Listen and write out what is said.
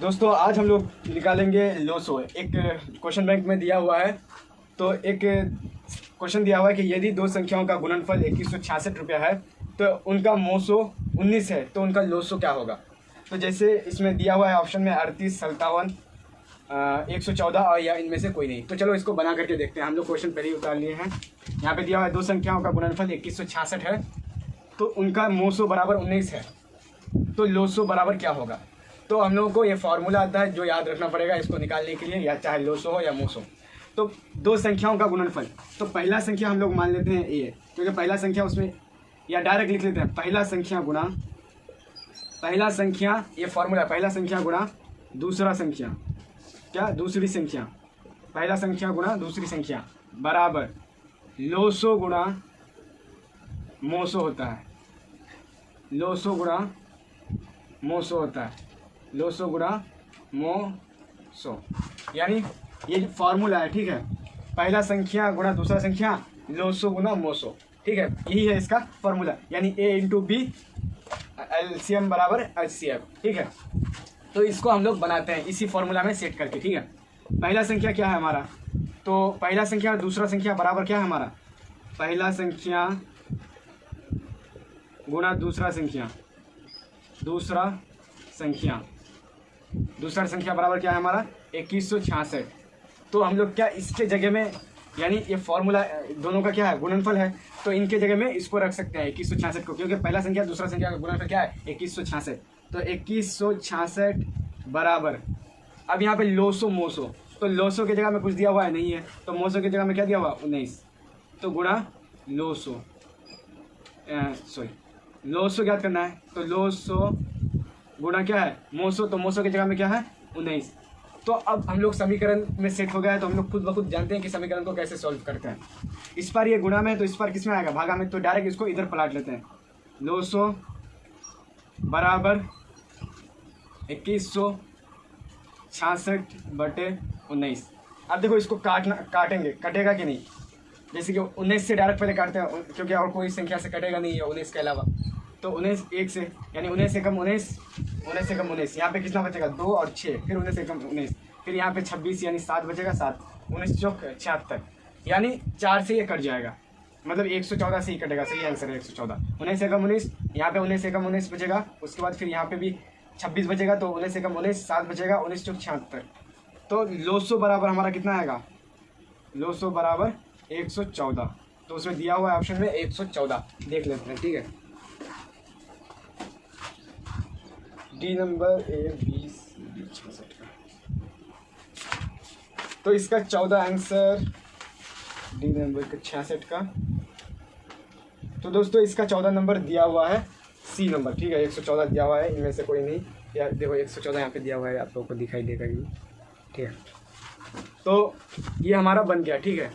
दोस्तों आज हम लोग निकालेंगे लोसो। एक क्वेश्चन बैंक में दिया हुआ है, तो एक क्वेश्चन दिया हुआ है कि यदि दो संख्याओं का गुणनफल 2166 रुपया है तो उनका मोसो 19 है, तो उनका लोसो क्या होगा। तो जैसे इसमें दिया हुआ है ऑप्शन में 38, 57, 114 और या इनमें से कोई नहीं। तो चलो इसको बना करके देखते हैं। हम लोग क्वेश्चन पहले ही उतार लिए हैं। यहाँ पे दिया हुआ है दो संख्याओं का गुणनफल 2166 है, तो उनका मोसो बराबर 19 है, तो लोसो बराबर क्या होगा। तो हम लोगों को ये फार्मूला आता है जो याद रखना पड़ेगा इसको निकालने के लिए, या चाहे लोसो हो या मोसो। तो दो संख्याओं का गुणनफल, तो पहला संख्या हम लोग मान लेते हैं ए, क्योंकि पहला संख्या उसमें, या डायरेक्ट लिख लेते हैं पहला संख्या गुणा पहला संख्या, ये फार्मूला पहला संख्या गुणा दूसरा संख्या, क्या दूसरी संख्या, पहला संख्या गुणा दूसरी संख्या बराबर लोसो गुणा मोसो होता है। लोसो गुणा मोसो होता है, लोसो गुणा मोसो, यानी ये फार्मूला है, ठीक है। पहला संख्या गुणा दूसरा संख्या, लोसो गुणा मोसो, ठीक है, यही है इसका फार्मूला, यानी ए इंटू बी एलसीएम बराबर एचसीएफ, ठीक है। तो इसको हम लोग बनाते हैं इसी फार्मूला में सेट करके, ठीक है। पहला संख्या क्या है हमारा, तो पहला संख्या और दूसरा संख्या बराबर क्या है हमारा, पहला संख्या गुणा दूसरा संख्या, दूसरा संख्या बराबर क्या है हमारा 2166। तो हम लोग क्या इसके जगह में, यानी ये फार्मूला दोनों का क्या है गुणनफल है, तो इनके जगह में इसको रख सकते हैं 2166 को, क्योंकि पहला संख्या दूसरा संख्या का गुणनफल क्या है 2166। तो 2166 बराबर, अब यहाँ पे लोसो मोसो, तो लोसो की जगह में कुछ दिया हुआ है नहीं है, तो मोसो की जगह में क्या दिया हुआ 19, तो गुणा लोसो, लोसो ज्ञात करना है, तो लोसो गुणा क्या है मोसो, तो मोसो की जगह में क्या है 19। तो अब हम लोग समीकरण में सेट हो गया है, तो हम लोग खुद ब खुद जानते हैं कि समीकरण को कैसे सॉल्व करते हैं। इस बार ये गुणा में है तो इस बार किस में आएगा भागा में, तो डायरेक्ट इसको इधर पलट लेते हैं। लोसो बराबर 2166/19। अब देखो इसको काटेंगे, कटेगा कि नहीं, जैसे कि 19 से डायरेक्ट पहले काटते हैं, क्योंकि और कोई संख्या से कटेगा नहीं है 19 के अलावा। तो 19 1 से, यानी 19 से कम 19, 19 से कम 19, यहाँ पे कितना बचेगा 2 और 6, फिर 19 से कम 19, फिर यहाँ पे 26 यानी 7 बचेगा, 7 19 चौक 76, यानी 4 से ये कट जाएगा, मतलब 114 से ही कटेगा, सही आंसर है 114। 19 से कम 19, यहाँ पे 19 से कम 19 बचेगा, उसके बाद फिर यहाँ पे भी 26 बचेगा, तो 19 से कम 19 7 बचेगा, 19 चौक 76। तो लोसो बराबर हमारा कितना आएगा, लोसो बराबर 114। तो उसमें दिया हुआ है ऑप्शन में 114, देख लेते हैं, ठीक है। डी नंबर A2066 का, तो इसका 14 आंसर डी नंबर का 66 का। तो दोस्तों इसका 14 नंबर दिया हुआ है, सी नंबर, ठीक है। 114 दिया हुआ है, इनमें से कोई नहीं, या देखो 114 यहाँ पे दिया हुआ है, आप लोगों को दिखाई देगा ये, ठीक है। तो ये हमारा बन गया, ठीक है।